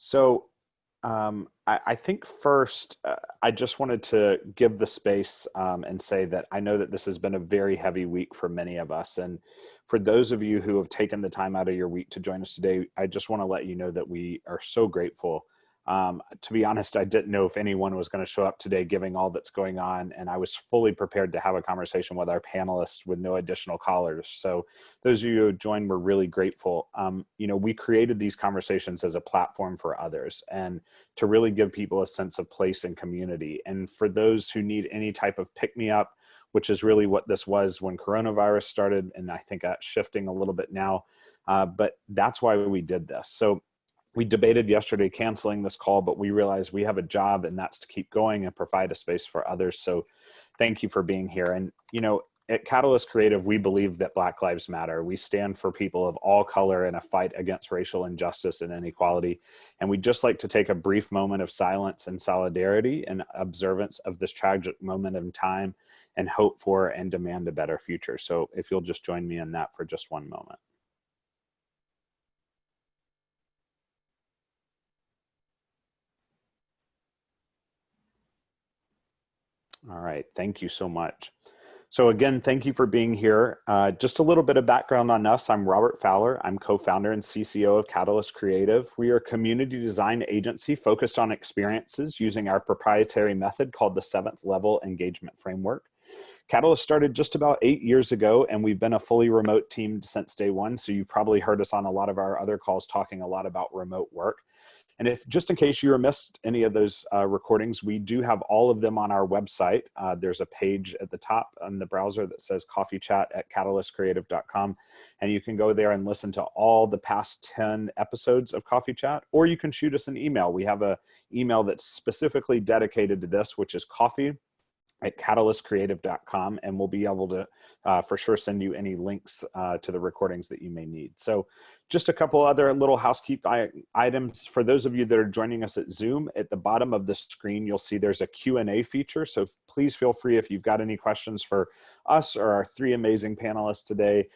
So I think first, I just wanted to give the space and say that I know that this has been a very heavy week for many of us. And for those of you who have taken the time out of your week to join us today, I just want to let you know that we are so grateful. To be honest, I didn't know if anyone was going to show up today, given all that's going on. And I was fully prepared to have a conversation with our panelists with no additional callers. So those of you who joined, we're really grateful. We created these conversations as a platform for others and to really give people a sense of place and community. And for those who need any type of pick-me-up, which is really what this was when coronavirus started, and I think that's shifting a little bit now, but that's why we did this. So we debated yesterday canceling this call, but we realized we have a job, and that's to keep going and provide a space for others. So thank you for being here. And, at CatalystCreativ, we believe that Black Lives Matter. We stand for people of all color in a fight against racial injustice and inequality. And we'd just like to take a brief moment of silence and solidarity and observance of this tragic moment in time and hope for and demand a better future. So if you'll just join me in that for just one moment. All right, thank you so much. So again, thank you for being here. Just a little bit of background on us. I'm Robert Fowler. I'm co-founder and CCO of CatalystCreativ. We are a community design agency focused on experiences using our proprietary method called the 7th Level Engagement Framework. Catalyst started just about 8 years ago, and we've been a fully remote team since day one. So you've probably heard us on a lot of our other calls talking a lot about remote work. And if just in case you missed any of those recordings, we do have all of them on our website. There's a page at the top on the browser that says coffee chat at CatalystCreativ.com. And you can go there and listen to all the past 10 episodes of Coffee Chat, or you can shoot us an email. We have an email that's specifically dedicated to this, which is coffee@CatalystCreativ.com, and we'll be able to for sure send you any links to the recordings that you may need. So just a couple other little housekeeping items. For those of you that are joining us at Zoom, at the bottom of the screen, you'll see there's a Q&A feature. So please feel free, if you've got any questions for us or our 3 amazing panelists today,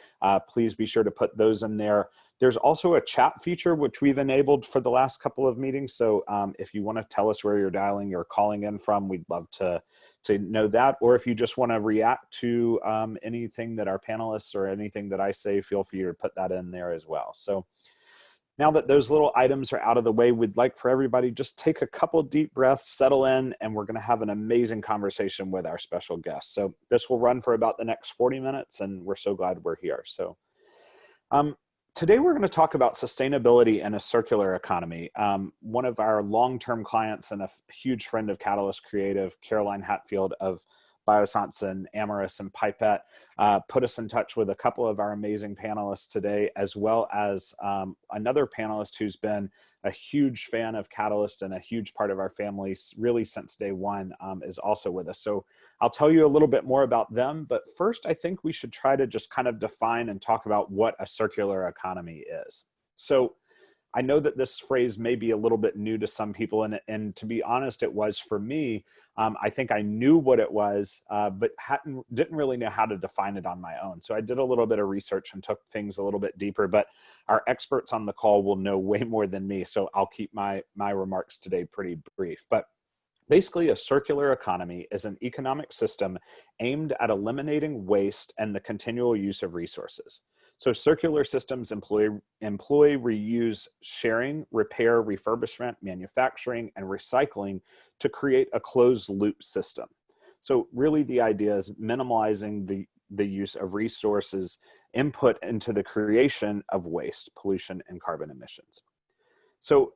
please be sure to put those in there. There's also a chat feature, which we've enabled for the last couple of meetings. So if you want to tell us where you're dialing or calling in from, we'd love to know that. Or if you just want to react to anything that our panelists or anything that I say, feel free to put that in there as well. So now that those little items are out of the way, we'd like for everybody just take a couple deep breaths, settle in, and we're going to have an amazing conversation with our special guest. So this will run for about the next 40 minutes, and we're so glad we're here. So today we're going to talk about sustainability and a circular economy. One of our long-term clients and a huge friend of CatalystCreativ, Caroline Hatfield of Biossance and Amorous and Pipette, put us in touch with a couple of our amazing panelists today, as well as another panelist who's been a huge fan of Catalyst and a huge part of our family really since day one, is also with us. So I'll tell you a little bit more about them, but first I think we should try to just kind of define and talk about what a circular economy is. So I know that this phrase may be a little bit new to some people, and to be honest, it was for me. I think I knew what it was, but didn't really know how to define it on my own. So I did a little bit of research and took things a little bit deeper, but our experts on the call will know way more than me, so I'll keep my remarks today pretty brief. But basically, a circular economy is an economic system aimed at eliminating waste and the continual use of resources. So circular systems employ, reuse, sharing, repair, refurbishment, manufacturing, and recycling to create a closed loop system. So really the idea is minimizing the use of resources input into the creation of waste, pollution, and carbon emissions. So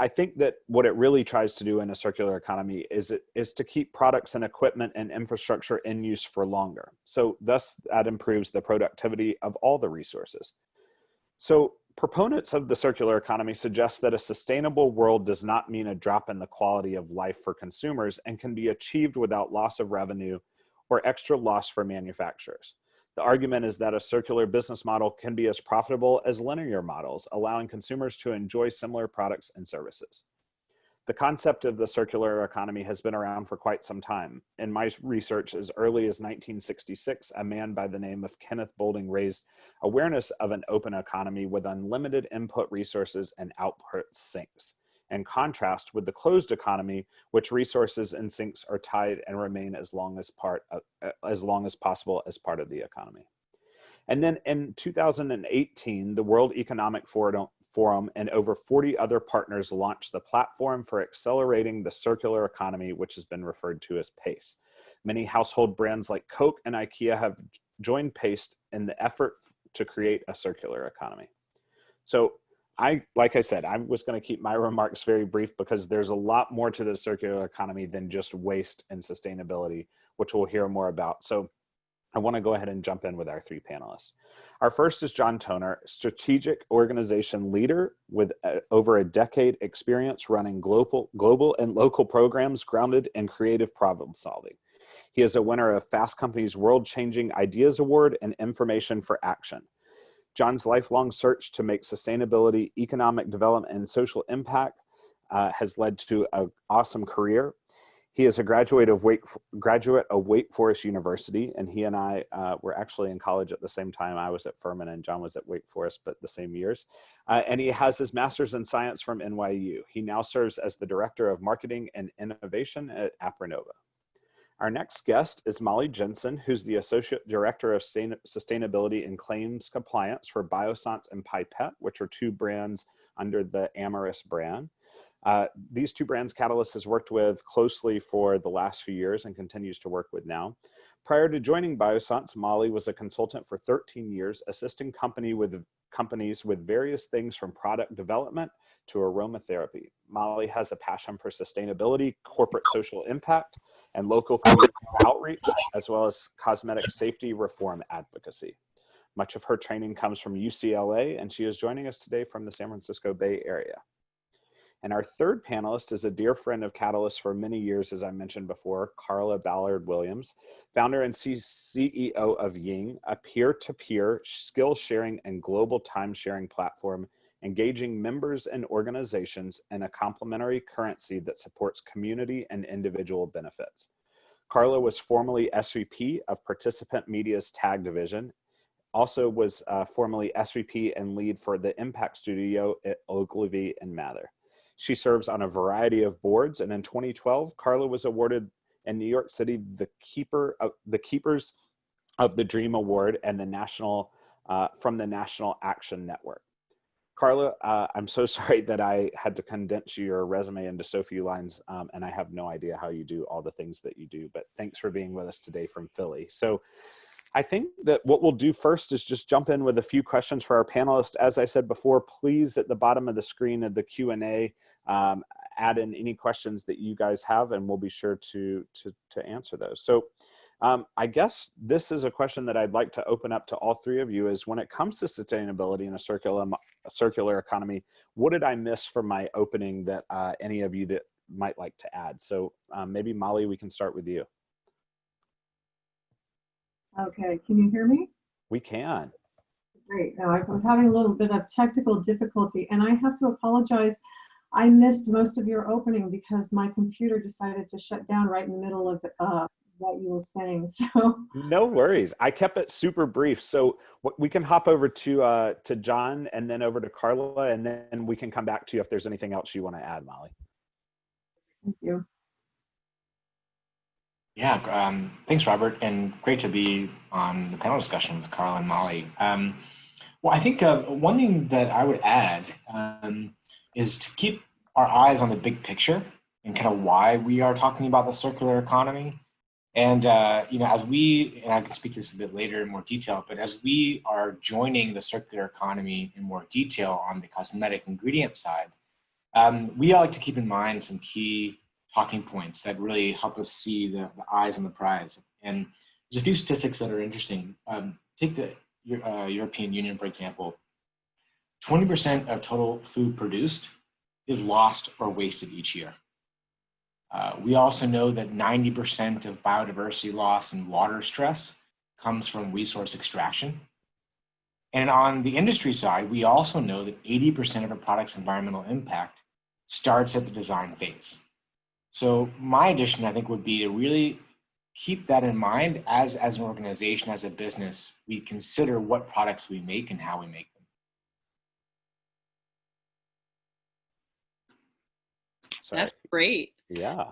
I think that what it really tries to do in a circular economy is to keep products and equipment and infrastructure in use for longer. So thus that improves the productivity of all the resources. So proponents of the circular economy suggest that a sustainable world does not mean a drop in the quality of life for consumers and can be achieved without loss of revenue or extra loss for manufacturers. The argument is that a circular business model can be as profitable as linear models, allowing consumers to enjoy similar products and services. The concept of the circular economy has been around for quite some time. In my research, as early as 1966, a man by the name of Kenneth Boulding raised awareness of an open economy with unlimited input resources and output sinks. in contrast with the closed economy, which resources and sinks are tied and remain as long as possible as part of the economy. And then in 2018, the World Economic Forum and over 40 other partners launched the platform for accelerating the circular economy, which has been referred to as PACE. Many household brands like Coke and IKEA have joined PACE in the effort to create a circular economy. So like I said, I was going to keep my remarks very brief because there's a lot more to the circular economy than just waste and sustainability, which we'll hear more about. So I want to go ahead and jump in with our three panelists. Our first is John Toner, strategic organization leader with over a decade experience running global and local programs grounded in creative problem solving. He is a winner of Fast Company's World Changing Ideas Award and Information for Action. John's lifelong search to make sustainability, economic development, and social impact has led to an awesome career. He is a graduate of Wake Forest University, and he and I were actually in college at the same time. I was at Furman and John was at Wake Forest, but the same years. And he has his master's in science from NYU. He now serves as the Director of Marketing and Innovation at Aprinnova. Our next guest is Mollie Jensen, who's the Associate Director of Sustainability and Claims Compliance for Biossance and Pipette, which are two brands under the Amyris brand. These two brands Catalyst has worked with closely for the last few years and continues to work with now. Prior to joining Biossance, Mollie was a consultant for 13 years, assisting companies with various things from product development to aromatherapy. Mollie has a passion for sustainability, corporate social impact, and local community outreach, as well as cosmetic safety reform advocacy. Much of her training comes from UCLA, and she is joining us today from the San Francisco Bay Area. And our third panelist is a dear friend of Catalyst for many years, as I mentioned before, Karla Ballard Williams, founder and CEO of Ying, a peer-to-peer skill sharing and global time sharing platform, engaging members and organizations in a complementary currency that supports community and individual benefits. Karla was formerly SVP of Participant Media's Tag Division, also was formerly SVP and lead for the Impact Studio at Ogilvy and Mather. She serves on a variety of boards, and in 2012, Karla was awarded in New York City the Keepers of the Dream Award and from the National Action Network. Karla, I'm so sorry that I had to condense your resume into so few lines, and I have no idea how you do all the things that you do, but thanks for being with us today from Philly. So I think that what we'll do first is just jump in with a few questions for our panelists. As I said before, please at the bottom of the screen of the Q&A, add in any questions that you guys have, and we'll be sure to answer those. So I guess this is a question that I'd like to open up to all three of you is when it comes to sustainability and a circular economy, what did I miss from my opening that any of you that might like to add? So maybe Mollie, we can start with you. Okay, can you hear me? We can. Great. Now I was having a little bit of technical difficulty, and I have to apologize. I missed most of your opening because my computer decided to shut down right in the middle of what you were saying. So no worries. I kept it super brief, so we can hop over to John and then over to Karla, and then we can come back to you if there's anything else you want to add, Mollie. Thank you. Yeah, thanks, Robert, and great to be on the panel discussion with Karla and Mollie. Well, I think one thing that I would add is to keep our eyes on the big picture and kind of why we are talking about the circular economy. And, you know, and I can speak to this a bit later in more detail, but as we are joining the circular economy in more detail on the cosmetic ingredient side, we like to keep in mind some key talking points that really help us see the eyes on the prize. And there's a few statistics that are interesting. Take the European Union, for example. 20% of total food produced is lost or wasted each year. We also know that 90% of biodiversity loss and water stress comes from resource extraction. And on the industry side, we also know that 80% of a product's environmental impact starts at the design phase. So my addition, I think, would be to really keep that in mind as an organization, as a business, we consider what products we make and how we make them. So That's great. yeah.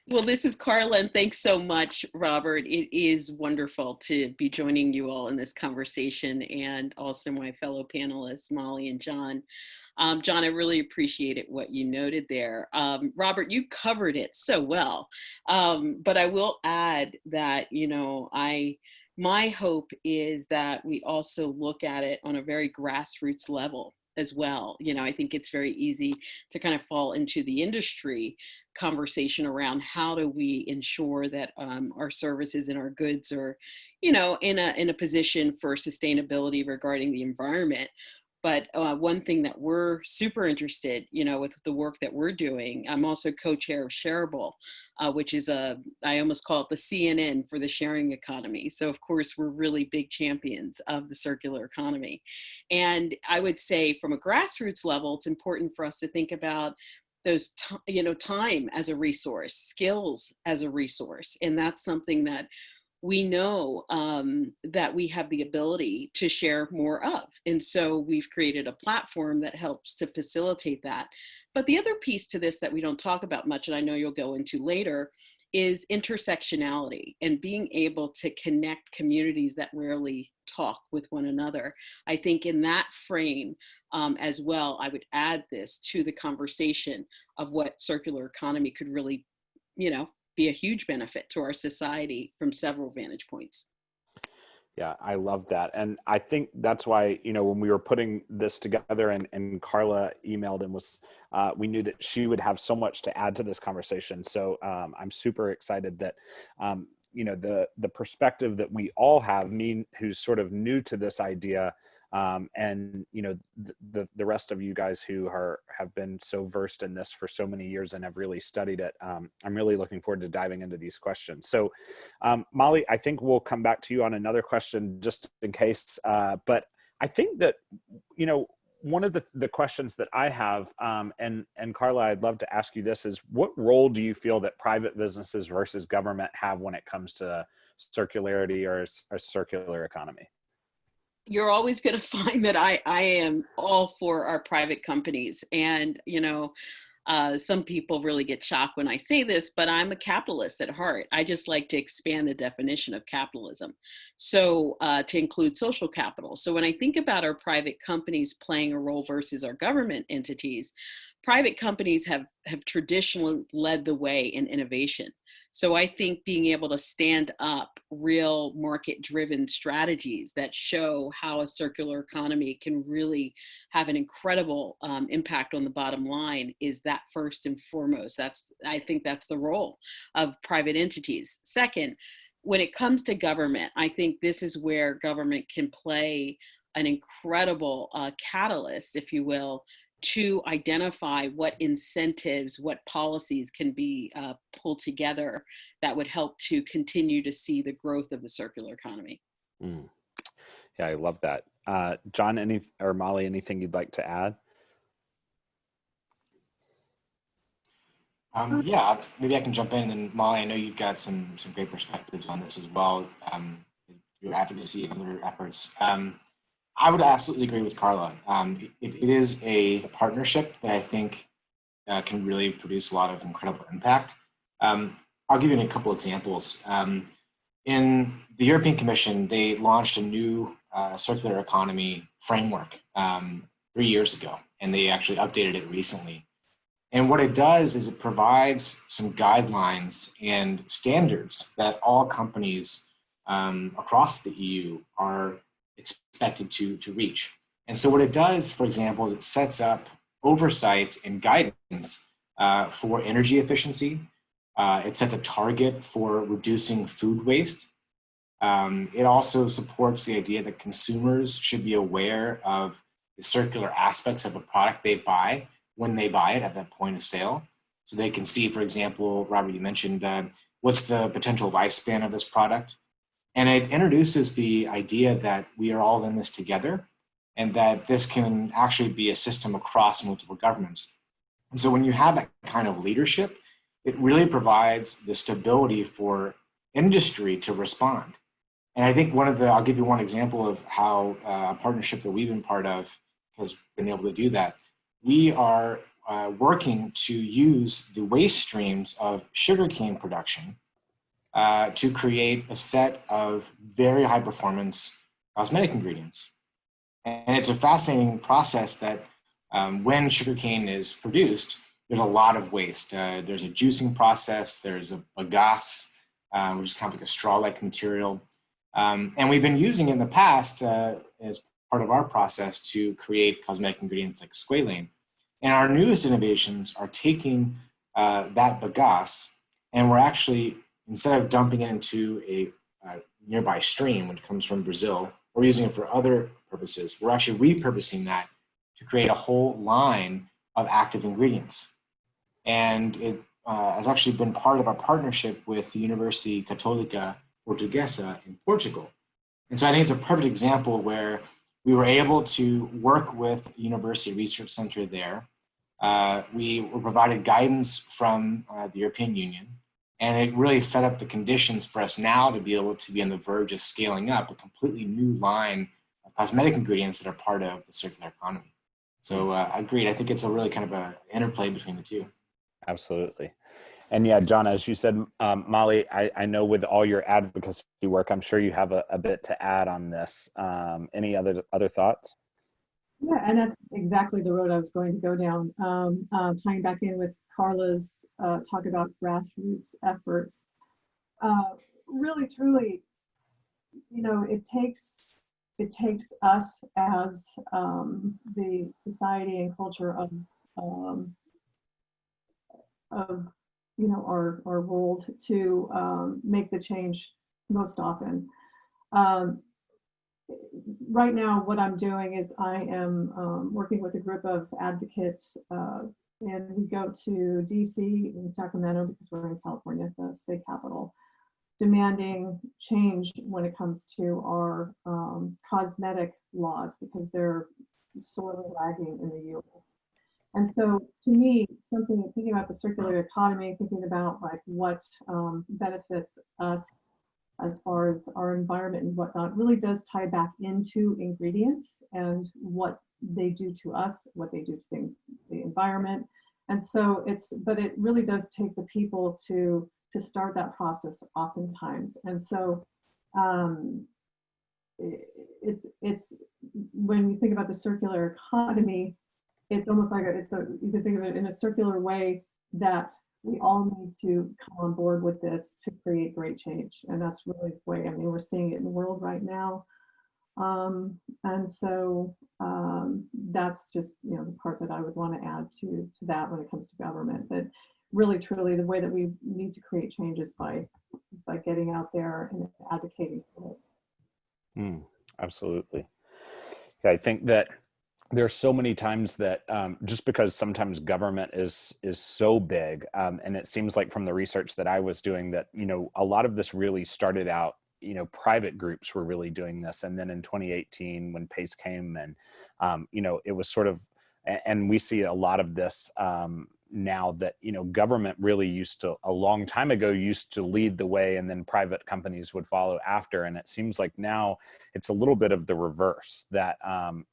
Well, this is Carla, and thanks so much, Robert. It is wonderful to be joining you all in this conversation, and also my fellow panelists, Mollie and John. John, I really appreciated what you noted there. Robert, you covered it so well, but I will add that, my hope is that we also look at it on a very grassroots level as well. I think it's very easy to kind of fall into the industry conversation around how do we ensure that our services and our goods are, in a position for sustainability regarding the environment. But one thing that we're super interested, with the work that we're doing, I'm also co-chair of Shareable, which is I almost call it the CNN for the sharing economy. So of course, we're really big champions of the circular economy. And I would say from a grassroots level, it's important for us to think about those, time as a resource, skills as a resource. And that's something that we know that we have the ability to share more of. And so we've created a platform that helps to facilitate that. But the other piece to this that we don't talk about much, and I know you'll go into later, is intersectionality and being able to connect communities that rarely talk with one another. I think in that frame as well, I would add this to the conversation of what circular economy could really, be a huge benefit to our society from several vantage points. Yeah, I love that. And I think that's why, when we were putting this together and Carla emailed and we knew that she would have so much to add to this conversation. So I'm super excited that, the perspective that we all have, me who's sort of new to this idea, and the rest of you guys who have been so versed in this for so many years and have really studied it. I'm really looking forward to diving into these questions. So Mollie, I think we'll come back to you on another question just in case, but I think that one of the questions that I have, and Carla, I'd love to ask you this, is what role do you feel that private businesses versus government have when it comes to circularity or a circular economy? You're always going to find that I am all for our private companies. And, some people really get shocked when I say this, but I'm a capitalist at heart. I just like to expand the definition of capitalism. So to include social capital. So when I think about our private companies playing a role versus our government entities, private companies have traditionally led the way in innovation. So I think being able to stand up real market-driven strategies that show how a circular economy can really have an incredible impact on the bottom line is that first and foremost. I think that's the role of private entities. Second, when it comes to government, I think this is where government can play an incredible catalyst, if you will, to identify what incentives, what policies can be pulled together that would help to continue to see the growth of the circular economy. Mm. Yeah, I love that. John, or Mollie, anything you'd like to add? Yeah, maybe I can jump in. And Mollie, I know you've got some great perspectives on this as well, through advocacy and other efforts. I would absolutely agree with Carla. It is a partnership that I think can really produce a lot of incredible impact. I'll give you a couple examples. In the European Commission, they launched a new circular economy framework 3 years ago, and they actually updated it recently. And what it does is it provides some guidelines and standards that all companies across the EU are expected to reach. And so what it does, for example, is it sets up oversight and guidance for energy efficiency. It sets a target for reducing food waste. It also supports the idea that consumers should be aware of the circular aspects of a product they buy when they buy it at that point of sale. So they can see, for example, Robert, you mentioned, what's the potential lifespan of this product? And it introduces the idea that we are all in this together and that this can actually be a system across multiple governments. And so when you have that kind of leadership, it really provides the stability for industry to respond. And I think I'll give you one example of how a partnership that we've been part of has been able to do that. We are working to use the waste streams of sugarcane production to create a set of very high performance cosmetic ingredients. And it's a fascinating process that when sugarcane is produced, there's a lot of waste. There's a juicing process, there's a bagasse, which is kind of like a straw-like material. And we've been using it in the past as part of our process to create cosmetic ingredients like squalane. And our newest innovations are taking that bagasse, and we're actually, instead of dumping it into a nearby stream, which comes from Brazil, we're using it for other purposes. We're actually repurposing that to create a whole line of active ingredients. And it has actually been part of our partnership with the University Católica Portuguesa in Portugal. And so I think it's a perfect example where we were able to work with the University Research Center there. We were provided guidance from the European Union, and it really set up the conditions for us now to be able to be on the verge of scaling up a completely new line of cosmetic ingredients that are part of the circular economy. So agreed. I think it's a really kind of an interplay between the two. Absolutely. And yeah, John, as you said, Mollie, I know with all your advocacy work, I'm sure you have a bit to add on this. Any other thoughts? Yeah, and that's exactly the road I was going to go down. Tying back in with Karla's talk about grassroots efforts. Really, truly, you know, it takes us as the society and culture of you know, our world to make the change most often. Right now, what I'm doing is I am working with a group of advocates, and we go to DC and Sacramento, because we're in California, the state capital, demanding change when it comes to our cosmetic laws, because they're sorely lagging in the US. And so to me, thinking about the circular economy, thinking about like what benefits us as far as our environment and whatnot, really does tie back into ingredients and what they do to us, what they do to the environment. And so but it really does take the people to start that process oftentimes. And so it's when you think about the circular economy, it's almost like you can think of it in a circular way, that we all need to come on board with this to create great change. And that's really the way, I mean, we're seeing it in the world right now. And so that's just, you know, the part that I would want to add to that when it comes to government, that really, truly the way that we need to create change is by getting out there and advocating for it. Absolutely. Yeah, I think that there's so many times that just because sometimes government is so big, and it seems like from the research that I was doing that, you know, a lot of this really started out, you know, private groups were really doing this. And then in 2018, when PACE came, and, you know, it was sort of, and we see a lot of this now that, you know, government really used to, a long time ago, used to lead the way, and then private companies would follow after. And it seems like now it's a little bit of the reverse, that,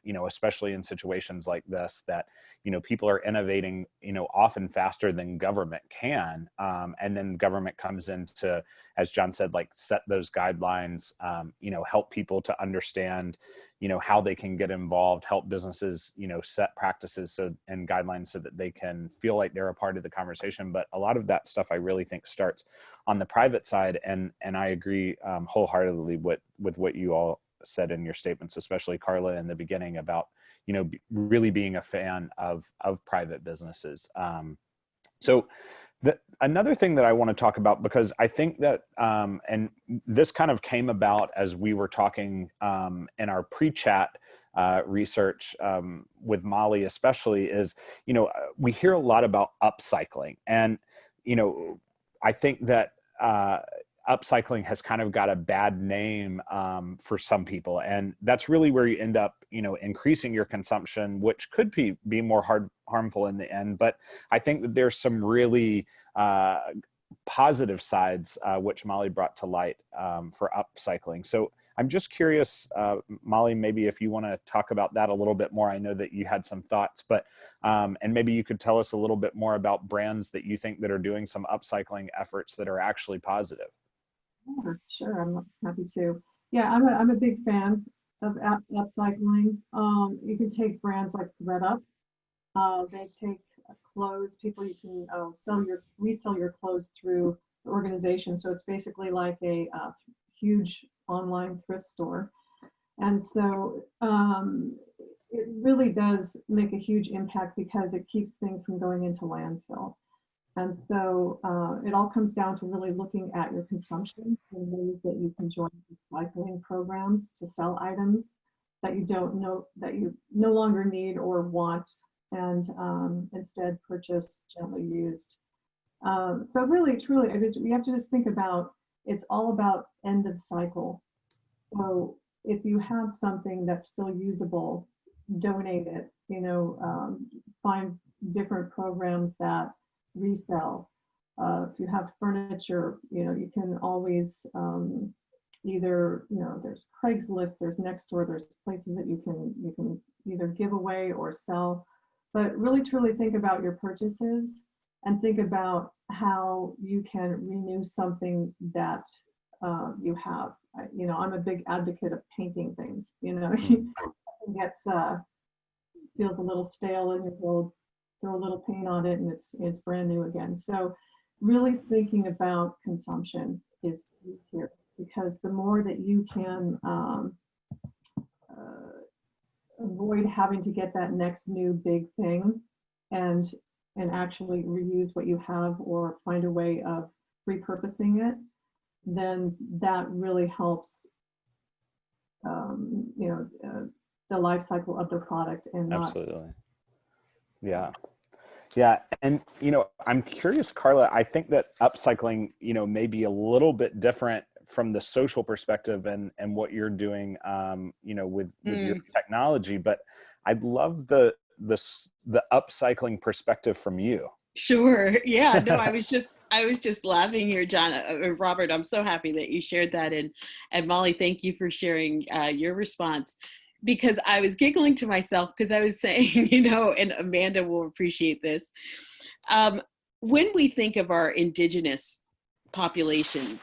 you know, especially in situations like this, that, you know, people are innovating, you know, often faster than government can. And then government comes in to, as John said, like set those guidelines, you know, help people to understand, you know, how they can get involved, help businesses, you know, set practices and guidelines so that they can feel like they're a part of the conversation. But a lot of that stuff I really think starts on the private side. And I agree wholeheartedly with what you all said in your statements, especially Karla in the beginning about, you know, really being a fan of private businesses. So another thing that I want to talk about, because I think that, and this kind of came about as we were talking in our pre-chat research with Mollie especially, is, you know, we hear a lot about upcycling. And, you know, I think that upcycling has kind of got a bad name for some people. And that's really where you end up, you know, increasing your consumption, which could be more harmful in the end. But I think that there's some really positive sides, which Mollie brought to light for upcycling. So I'm just curious, Mollie, maybe if you want to talk about that a little bit more. I know that you had some thoughts, but and maybe you could tell us a little bit more about brands that you think that are doing some upcycling efforts that are actually positive. Sure, I'm happy to. Yeah, I'm a big fan of upcycling. You can take brands like ThredUp. They take clothes. You can resell your clothes through the organization. So it's basically like a huge online thrift store. And so it really does make a huge impact because it keeps things from going into landfill. And so it all comes down to really looking at your consumption and ways that you can join recycling programs to sell items that you no longer need or want, and instead purchase gently used. So really, truly, you have to just think about, it's all about end of cycle. So if you have something that's still usable, donate it, find different programs that resell. If you have furniture, you can always either, there's Craigslist, there's Nextdoor, there's places that you can either give away or sell. But really truly think about your purchases and think about how you can renew something that you have. I'm a big advocate of painting things. It gets feels a little stale, and you throw a little paint on it and it's brand new again. So really thinking about consumption is key here, because the more that you can avoid having to get that next new big thing and actually reuse what you have or find a way of repurposing it, then that really helps the life cycle of the product. And Absolutely. Yeah. Yeah. And, I'm curious, Carla, I think that upcycling, may be a little bit different from the social perspective and what you're doing, with your technology, but I'd love the upcycling perspective from you. Sure. Yeah. No, I was just laughing here, John. Robert, I'm so happy that you shared that. And Mollie, thank you for sharing your response, because I was giggling to myself because I was saying, and Amanda will appreciate this. When we think of our indigenous populations,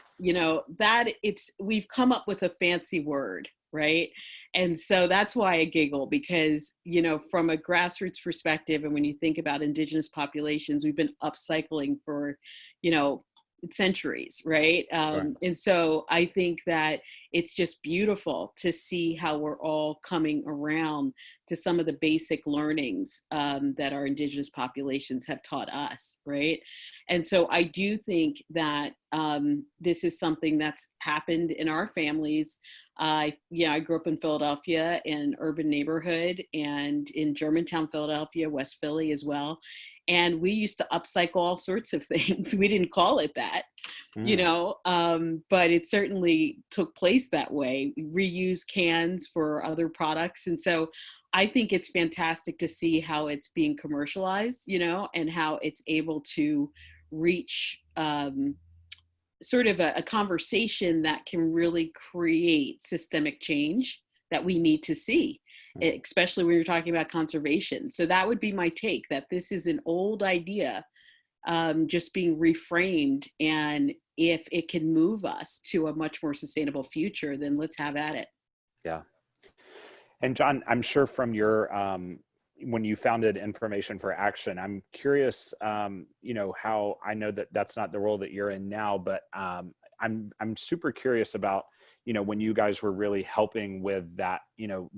we've come up with a fancy word, right? And so that's why I giggle, because, from a grassroots perspective, and when you think about indigenous populations, we've been upcycling for, centuries, right? Sure. And so I think that it's just beautiful to see how we're all coming around to some of the basic learnings that our indigenous populations have taught us, right? And so I do think that this is something that's happened in our families. I grew up in Philadelphia, in an urban neighborhood, and in Germantown, Philadelphia, West Philly as well. And we used to upcycle all sorts of things. We didn't call it that, but it certainly took place that way. We reuse cans for other products. And so I think it's fantastic to see how it's being commercialized, and how it's able to reach sort of a conversation that can really create systemic change that we need to see, especially when you're talking about conservation. So that would be my take, that this is an old idea just being reframed. And if it can move us to a much more sustainable future, then let's have at it. Yeah. And John, I'm sure from your, when you founded Information for Action, I'm curious, how, I know that that's not the role that you're in now, but I'm super curious about, when you guys were really helping with that,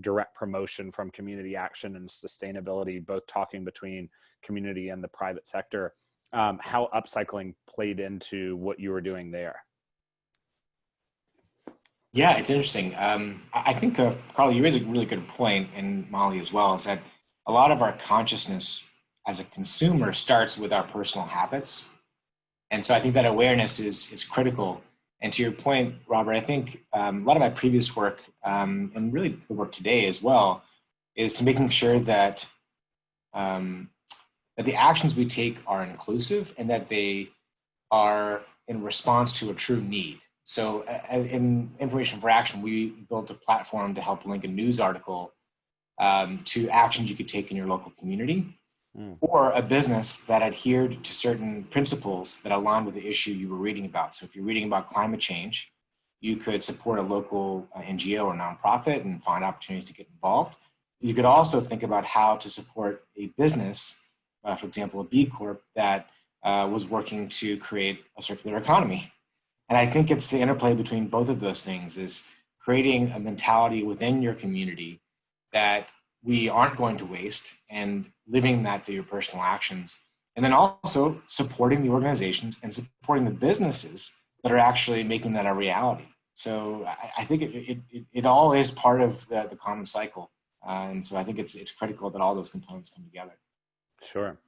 direct promotion from community action and sustainability, both talking between community and the private sector, how upcycling played into what you were doing there. Yeah, it's interesting. I think, Carla, you raise a really good point, and Mollie as well, is that a lot of our consciousness as a consumer starts with our personal habits. And so I think that awareness is critical. And to your point, Robert, I think a lot of my previous work, and really the work today as well, is to making sure that, that the actions we take are inclusive, and that they are in response to a true need. So in Information for Action, we built a platform to help link a news article to actions you could take in your local community, or a business that adhered to certain principles that aligned with the issue you were reading about. So if you're reading about climate change, you could support a local NGO or nonprofit and find opportunities to get involved. You could also think about how to support a business, for example, a B Corp that was working to create a circular economy. And I think it's the interplay between both of those things, is creating a mentality within your community that we aren't going to waste, and living that through your personal actions. And then also supporting the organizations and supporting the businesses that are actually making that a reality. So I think it all is part of the common cycle. And so I think it's critical that all those components come together. Sure.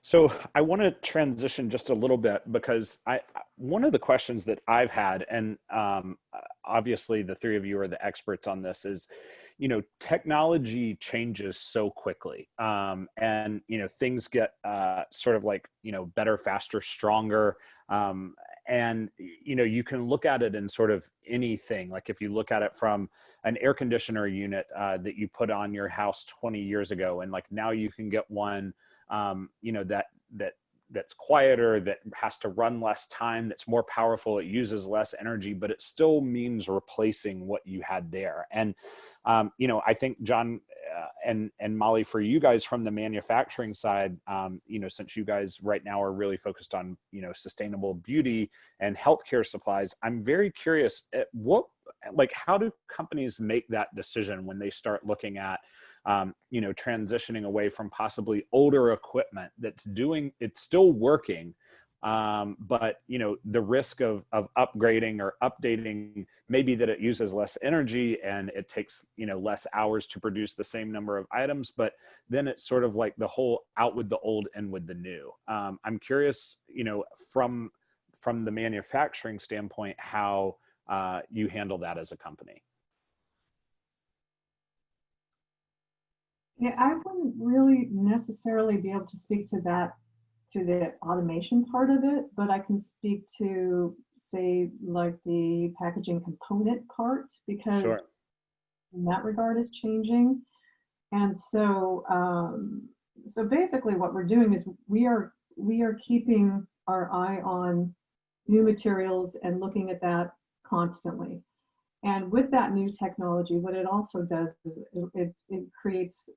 So I want to transition just a little bit, because one of the questions that I've had, and obviously the three of you are the experts on this, is, technology changes so quickly, and things get sort of like better, faster, stronger, and you can look at it in sort of anything. Like if you look at it from an air conditioner unit that you put on your house 20 years ago, and like now you can get one that's quieter, that has to run less time, that's more powerful, it uses less energy, but it still means replacing what you had there. And I think John and Mollie, for you guys from the manufacturing side, since you guys right now are really focused on sustainable beauty and healthcare supplies, I'm very curious at how do companies make that decision when they start looking at transitioning away from possibly older equipment it's still working, but the risk of upgrading or updating, maybe that it uses less energy and it takes less hours to produce the same number of items, but then it's sort of like the whole out with the old, in with the new. I'm curious, from the manufacturing standpoint, how you handle that as a company. Yeah, I wouldn't really necessarily be able to speak to that, to the automation part of it, but I can speak to, say, like the packaging component part, because Sure. in that regard is changing. And so, so basically what we're doing is we are keeping our eye on new materials and looking at that constantly. And with that new technology, what it also does is it creates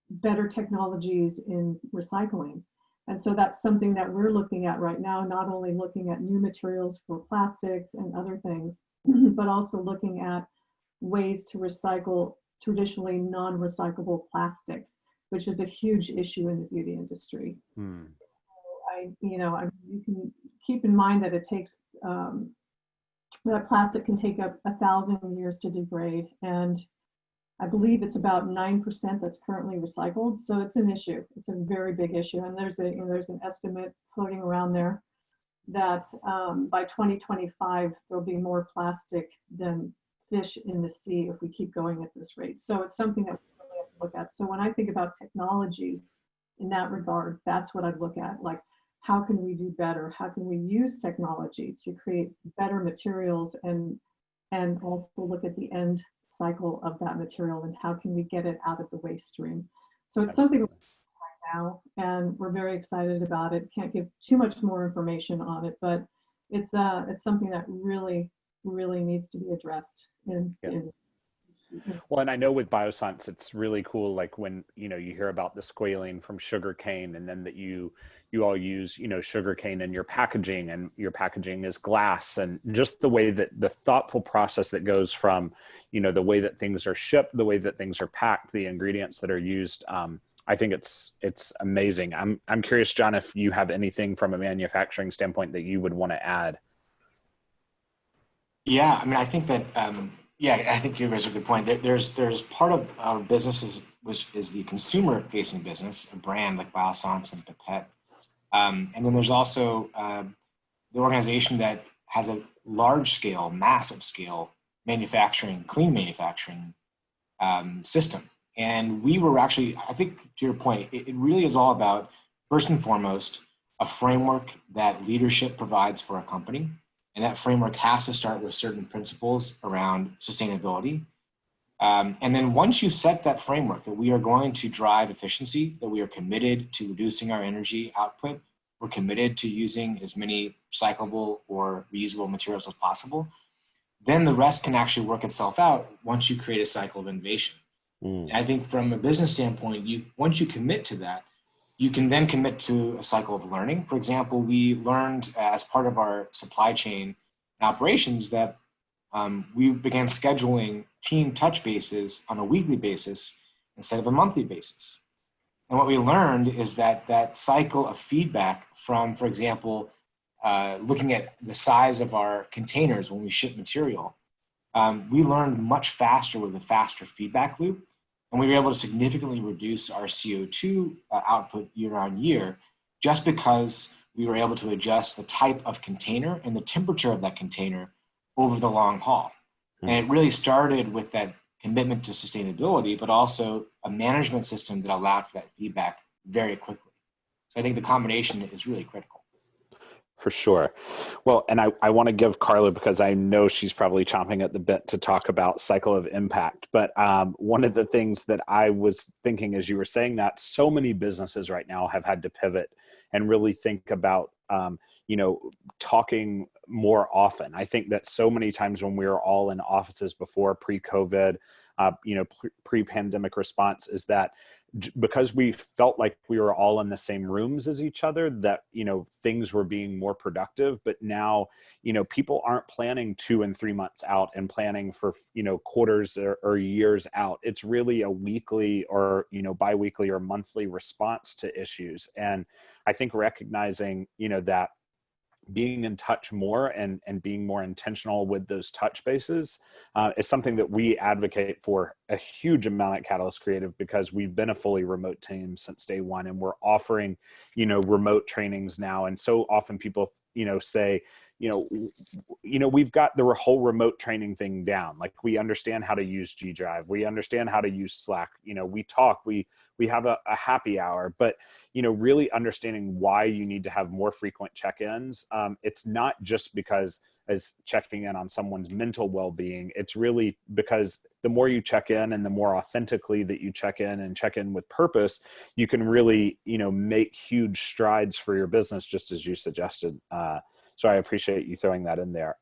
better technologies in recycling. And so that's something that we're looking at right now, not only looking at new materials for plastics and other things, but also looking at ways to recycle traditionally non-recyclable plastics, which is a huge issue in the beauty industry. You can keep in mind that it takes, that plastic can take up 1,000 years to degrade, and I believe it's about 9% that's currently recycled. So it's an issue. It's a very big issue, and there's an estimate floating around there that by 2025 there'll be more plastic than fish in the sea if we keep going at this rate. So it's something that we really have to look at. So when I think about technology in that regard, that's what I look at. Like, how can we do better? How can we use technology to create better materials, and also look at the end cycle of that material, and how can we get it out of the waste stream? So it's something we're doing right now, and we're very excited about it. Can't give too much more information on it, but it's something that really needs to be addressed in Well, and I know with Biossance, it's really cool. Like when, you hear about the squalene from sugarcane, and then that you all use, sugarcane in your packaging, and your packaging is glass, and just the way that the thoughtful process that goes from, the way that things are shipped, the way that things are packed, the ingredients that are used. I think it's amazing. I'm curious, John, if you have anything from a manufacturing standpoint that you would want to add. Yeah, I mean, I think that, I think you raise a good point. There's part of our business which is the consumer-facing business, a brand like Biossance and Pipette. And then there's also the organization that has a large-scale, massive-scale manufacturing, clean manufacturing system. And we were actually, I think to your point, it really is all about, first and foremost, a framework that leadership provides for a company. And that framework has to start with certain principles around sustainability. And then once you set that framework that we are going to drive efficiency, that we are committed to reducing our energy output, we're committed to using as many recyclable or reusable materials as possible, then the rest can actually work itself out once you create a cycle of innovation. And I think from a business standpoint, once you commit to that, you can then commit to a cycle of learning. For example, we learned as part of our supply chain operations that we began scheduling team touch bases on a weekly basis instead of a monthly basis. And what we learned is that that cycle of feedback from, for example, looking at the size of our containers when we ship material, we learned much faster with a faster feedback loop. And we were able to significantly reduce our CO2 output year on year, just because we were able to adjust the type of container and the temperature of that container over the long haul. And it really started with that commitment to sustainability, but also a management system that allowed for that feedback very quickly. So I think the combination is really critical. For sure. Well, and I want to give Karla, because I know she's probably chomping at the bit to talk about cycle of impact. But one of the things that I was thinking as you were saying that, so many businesses right now have had to pivot and really think about, talking more often. I think that so many times when we were all in offices before pre-COVID, pre-pandemic response, is that because we felt like we were all in the same rooms as each other, that, things were being more productive. But now, people aren't planning 2 and 3 months out and planning for, quarters or years out. It's really a weekly or, biweekly or monthly response to issues. And I think recognizing, that being in touch more and being more intentional with those touch bases is something that we advocate for a huge amount at CatalystCreativ, because we've been a fully remote team since day one, and we're offering, remote trainings now. And so often people, say, we've got the whole remote training thing down. Like, we understand how to use G Drive. We understand how to use Slack. We talk, we have a happy hour, but, really understanding why you need to have more frequent check-ins. It's not just because as checking in on someone's mental well-being. It's really because the more you check in and the more authentically that you check in and check in with purpose, you can really, make huge strides for your business, just as you suggested. So I appreciate you throwing that in there.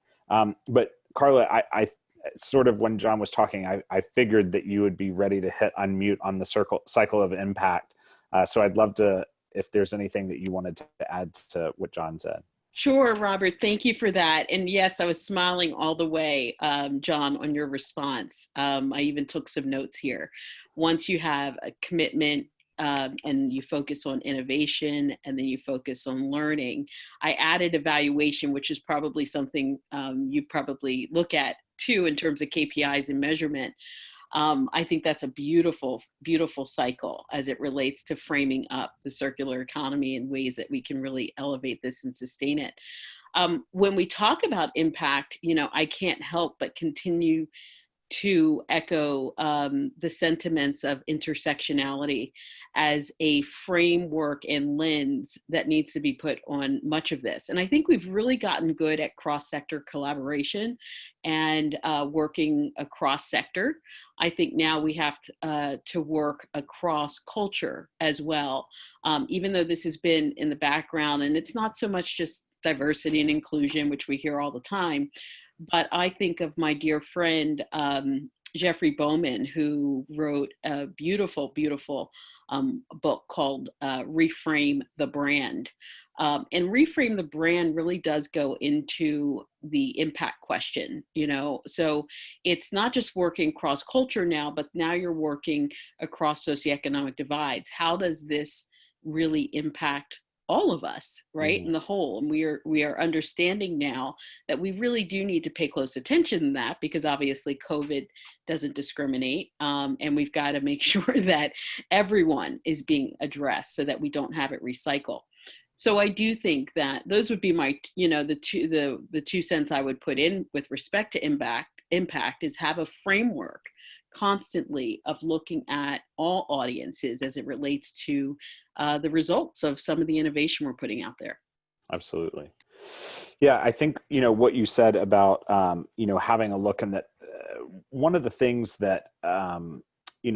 But Karla, I sort of, when John was talking, I figured that you would be ready to hit unmute on the cycle of impact. So I'd love to, if there's anything that you wanted to add to what John said. Sure, Robert, thank you for that. And yes, I was smiling all the way, John, on your response. I even took some notes here. Once you have a commitment, and you focus on innovation, and then you focus on learning. I added evaluation, which is probably something you probably look at too in terms of KPIs and measurement. I think that's a beautiful, beautiful cycle as it relates to framing up the circular economy in ways that we can really elevate this and sustain it. When we talk about impact, I can't help but continue to echo the sentiments of intersectionality as a framework and lens that needs to be put on much of this. And I think we've really gotten good at cross-sector collaboration and working across sector. I think now we have to work across culture as well, even though this has been in the background, and it's not so much just diversity and inclusion, which we hear all the time, but I think of my dear friend, Jeffrey Bowman, who wrote a beautiful, beautiful book called Reframe the Brand. And Reframe the Brand really does go into the impact question, so it's not just working cross culture now, but now you're working across socioeconomic divides. How does this really impact all of us, right, in the whole? And we are understanding now that we really do need to pay close attention to that, because obviously COVID doesn't discriminate, and we've got to make sure that everyone is being addressed so that we don't have it recycle. So I do think that those would be my, the 2 cents I would put in with respect to impact is have a framework constantly of looking at all audiences as it relates to the results of some of the innovation we're putting out there. Absolutely. Yeah, I think, what you said about, having a look, and that one of the things that,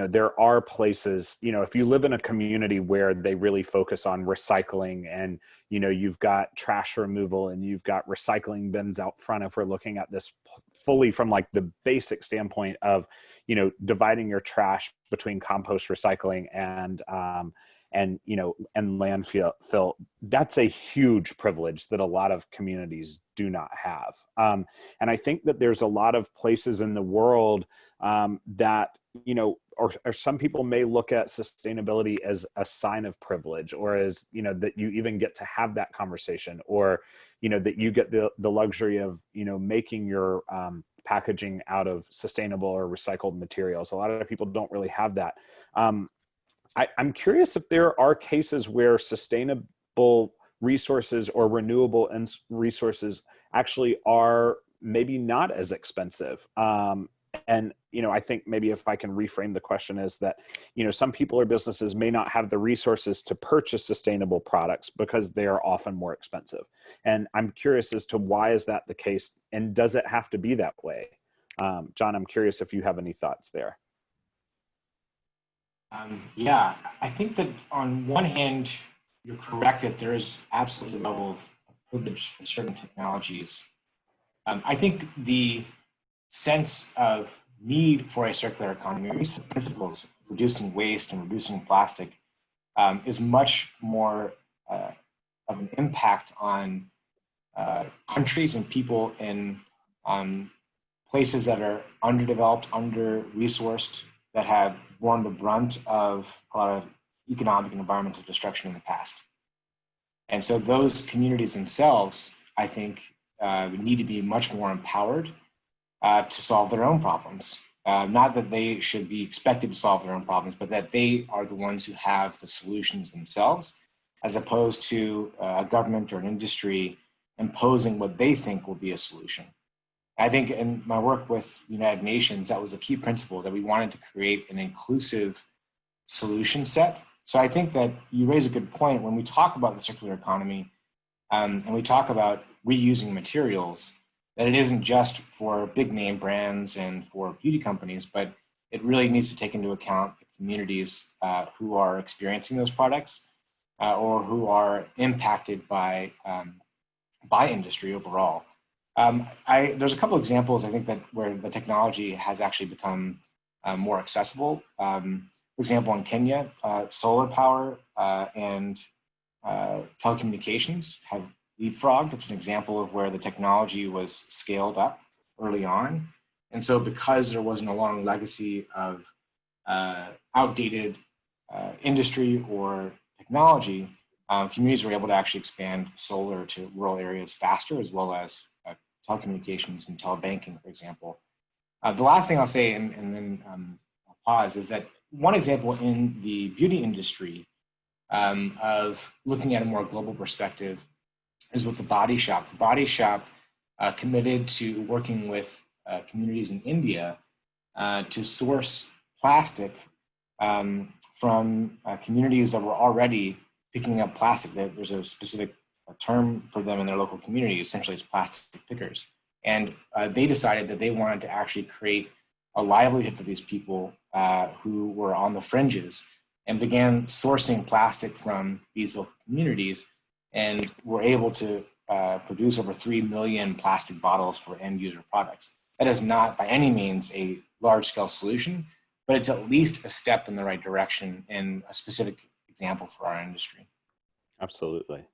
there are places, if you live in a community where they really focus on recycling, and, you've got trash removal and you've got recycling bins out front, if we're looking at this fully from like the basic standpoint of, dividing your trash between compost, recycling, and landfill, that's a huge privilege that a lot of communities do not have. And I think that there's a lot of places in the world that, or some people may look at sustainability as a sign of privilege, or as, that you even get to have that conversation, or, that you get the luxury of, making your packaging out of sustainable or recycled materials. A lot of people don't really have that. I'm curious if there are cases where sustainable resources or renewable resources actually are maybe not as expensive. And, I think maybe if I can reframe the question is that, some people or businesses may not have the resources to purchase sustainable products because they are often more expensive. And I'm curious as to why is that the case, and does it have to be that way? John, I'm curious if you have any thoughts there. Yeah, I think that on one hand, you're correct that there is absolutely a level of privilege for certain technologies. I think the sense of need for a circular economy, at least the principles of reducing waste and reducing plastic, is much more of an impact on countries and people in places that are underdeveloped, under-resourced, that have borne the brunt of a lot of economic and environmental destruction in the past. And so those communities themselves, I think, need to be much more empowered to solve their own problems. Not that they should be expected to solve their own problems, but that they are the ones who have the solutions themselves, as opposed to a government or an industry imposing what they think will be a solution. I think in my work with the United Nations, that was a key principle, that we wanted to create an inclusive solution set. So I think that you raise a good point when we talk about the circular economy, and we talk about reusing materials, that it isn't just for big name brands and for beauty companies, but it really needs to take into account the communities who are experiencing those products or who are impacted by industry overall. There's a couple examples, I think, that where the technology has actually become more accessible. For example, in Kenya, solar power and telecommunications have leapfrogged. It's an example of where the technology was scaled up early on. And so because there wasn't a long legacy of outdated industry or technology, communities were able to actually expand solar to rural areas faster, as well as telecommunications and telebanking, for example. The last thing I'll say, and then I'll pause, is that one example in the beauty industry of looking at a more global perspective is with the Body Shop. The Body Shop committed to working with communities in India to source plastic from communities that were already picking up plastic. There's a specific term for them in their local community. Essentially, it's plastic pickers. And they decided that they wanted to actually create a livelihood for these people who were on the fringes, and began sourcing plastic from these local communities, and were able to produce over 3 million plastic bottles for end user products. That is not by any means a large scale solution, but it's at least a step in the right direction and a specific example for our industry. Absolutely.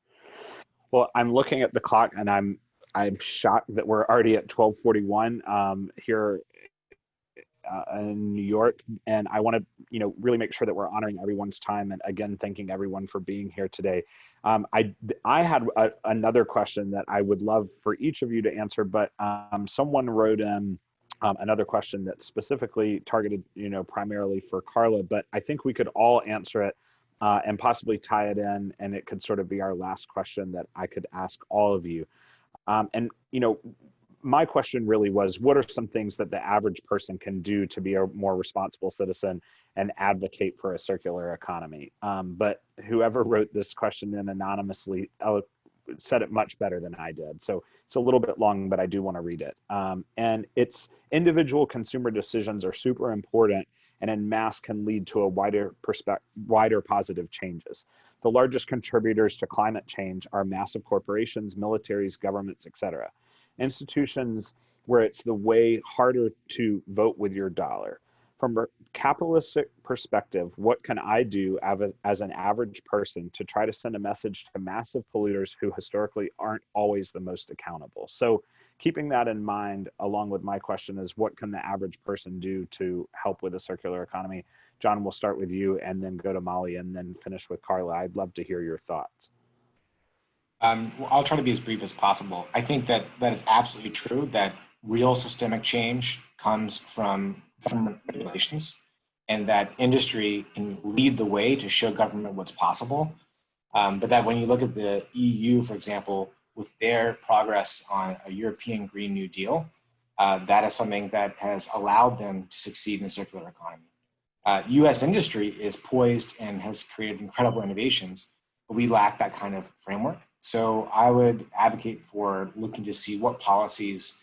Well, I'm looking at the clock, and I'm shocked that we're already at 12:41 here in New York, and I want to really make sure that we're honoring everyone's time, and again thanking everyone for being here today. I had another question that I would love for each of you to answer, but someone wrote in another question that's specifically targeted primarily for Carla, but I think we could all answer it and possibly tie it in, and it could sort of be our last question that I could ask all of you. And my question really was, what are some things that the average person can do to be a more responsible citizen and advocate for a circular economy? But whoever wrote this question in anonymously said it much better than I did. So it's a little bit long, but I do want to read it. And it's individual consumer decisions are super important, and en masse can lead to a wider positive changes. The largest contributors to climate change are massive corporations, militaries, governments, etc. Institutions where it's the way harder to vote with your dollar. From a capitalistic perspective, what can I do as an average person to try to send a message to massive polluters who historically aren't always the most accountable? So keeping that in mind, along with my question, is what can the average person do to help with a circular economy? John, we'll start with you and then go to Mollie and then finish with Carla. I'd love to hear your thoughts. Well, I'll try to be as brief as possible. I think that is absolutely true, that real systemic change comes from government regulations, and that industry can lead the way to show government what's possible. But that when you look at the EU, for example, with their progress on a European Green New Deal, that is something that has allowed them to succeed in the circular economy. US industry is poised and has created incredible innovations, but we lack that kind of framework. So I would advocate for looking to see what policies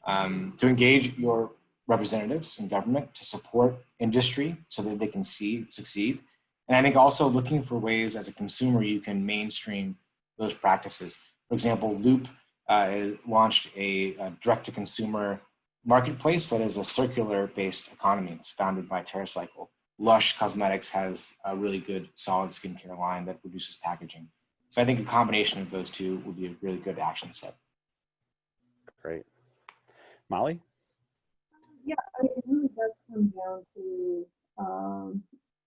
to engage your representatives in government to support industry so that they can succeed. And I think also looking for ways as a consumer you can mainstream those practices. For example, Loop launched a direct-to-consumer marketplace that is a circular-based economy. It's founded by TerraCycle. Lush Cosmetics has a really good solid skincare line that reduces packaging. So I think a combination of those two would be a really good action set. Great. Mollie? Yeah, I mean, it really does come down to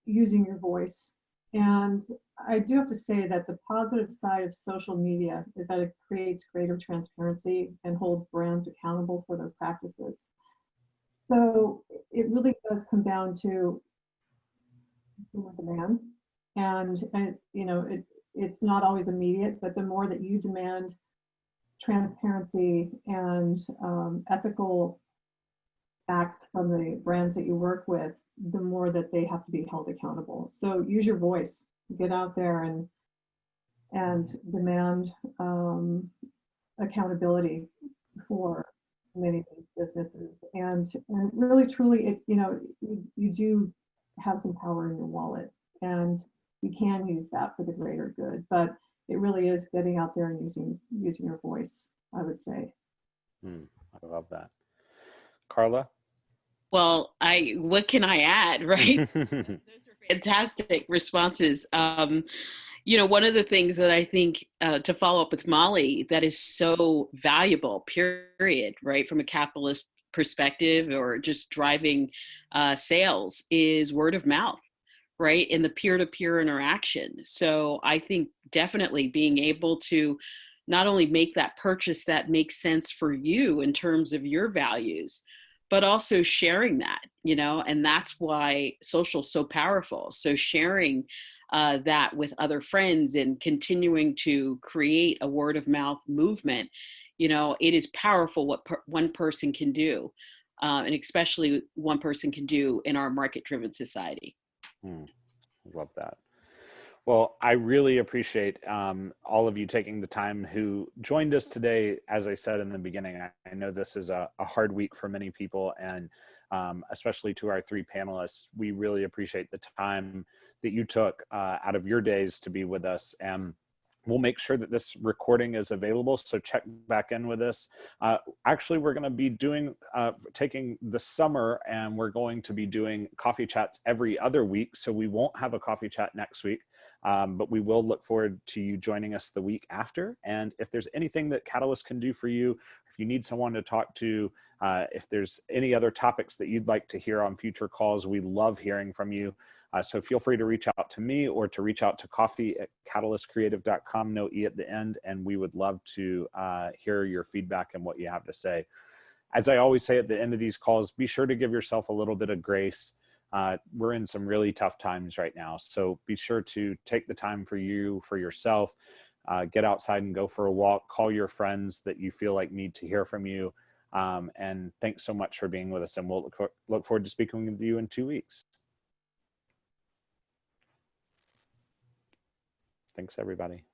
using your voice. And I do have to say that the positive side of social media is that it creates greater transparency and holds brands accountable for their practices. So it really does come down to consumer demand. And you know, it's not always immediate, but the more that you demand transparency and ethical acts from the brands that you work with, the more that they have to be held accountable. So use your voice, get out there and demand accountability for many of these businesses. And really, truly, it, you know, you do have some power in your wallet, and you can use that for the greater good. But it really is getting out there and using your voice, I would say. I love that. Carla? Well, what can I add, right? Those are fantastic responses. You know, one of the things that I think to follow up with Mollie that is so valuable, period, right, from a capitalist perspective or just driving sales is word of mouth, right, in the peer-to-peer interaction. So I think definitely being able to not only make that purchase that makes sense for you in terms of your values, but also sharing that, you know, and that's why social is so powerful. So sharing that with other friends and continuing to create a word of mouth movement, you know, it is powerful what one person can do, and especially one person can do in our market-driven society. I love that. Well, I really appreciate all of you taking the time who joined us today. As I said in the beginning, I know this is a hard week for many people, and especially to our three panelists, we really appreciate the time that you took out of your days to be with us. And we'll make sure that this recording is available, so check back in with us. Actually, we're going to be taking the summer, and we're going to be doing coffee chats every other week, so we won't have a coffee chat next week. But we will look forward to you joining us the week after. And if there's anything that Catalyst can do for you, if you need someone to talk to, if there's any other topics that you'd like to hear on future calls, we love hearing from you. So feel free to reach out to me or to reach out to coffee@catalystcreativ.com, no E at the end, and we would love to hear your feedback and what you have to say. As I always say at the end of these calls, be sure to give yourself a little bit of grace. We're in some really tough times right now, so be sure to take the time for yourself, get outside and go for a walk, call your friends that you feel like need to hear from you, And thanks so much for being with us, and we'll look forward to speaking with you in 2 weeks. Thanks, everybody.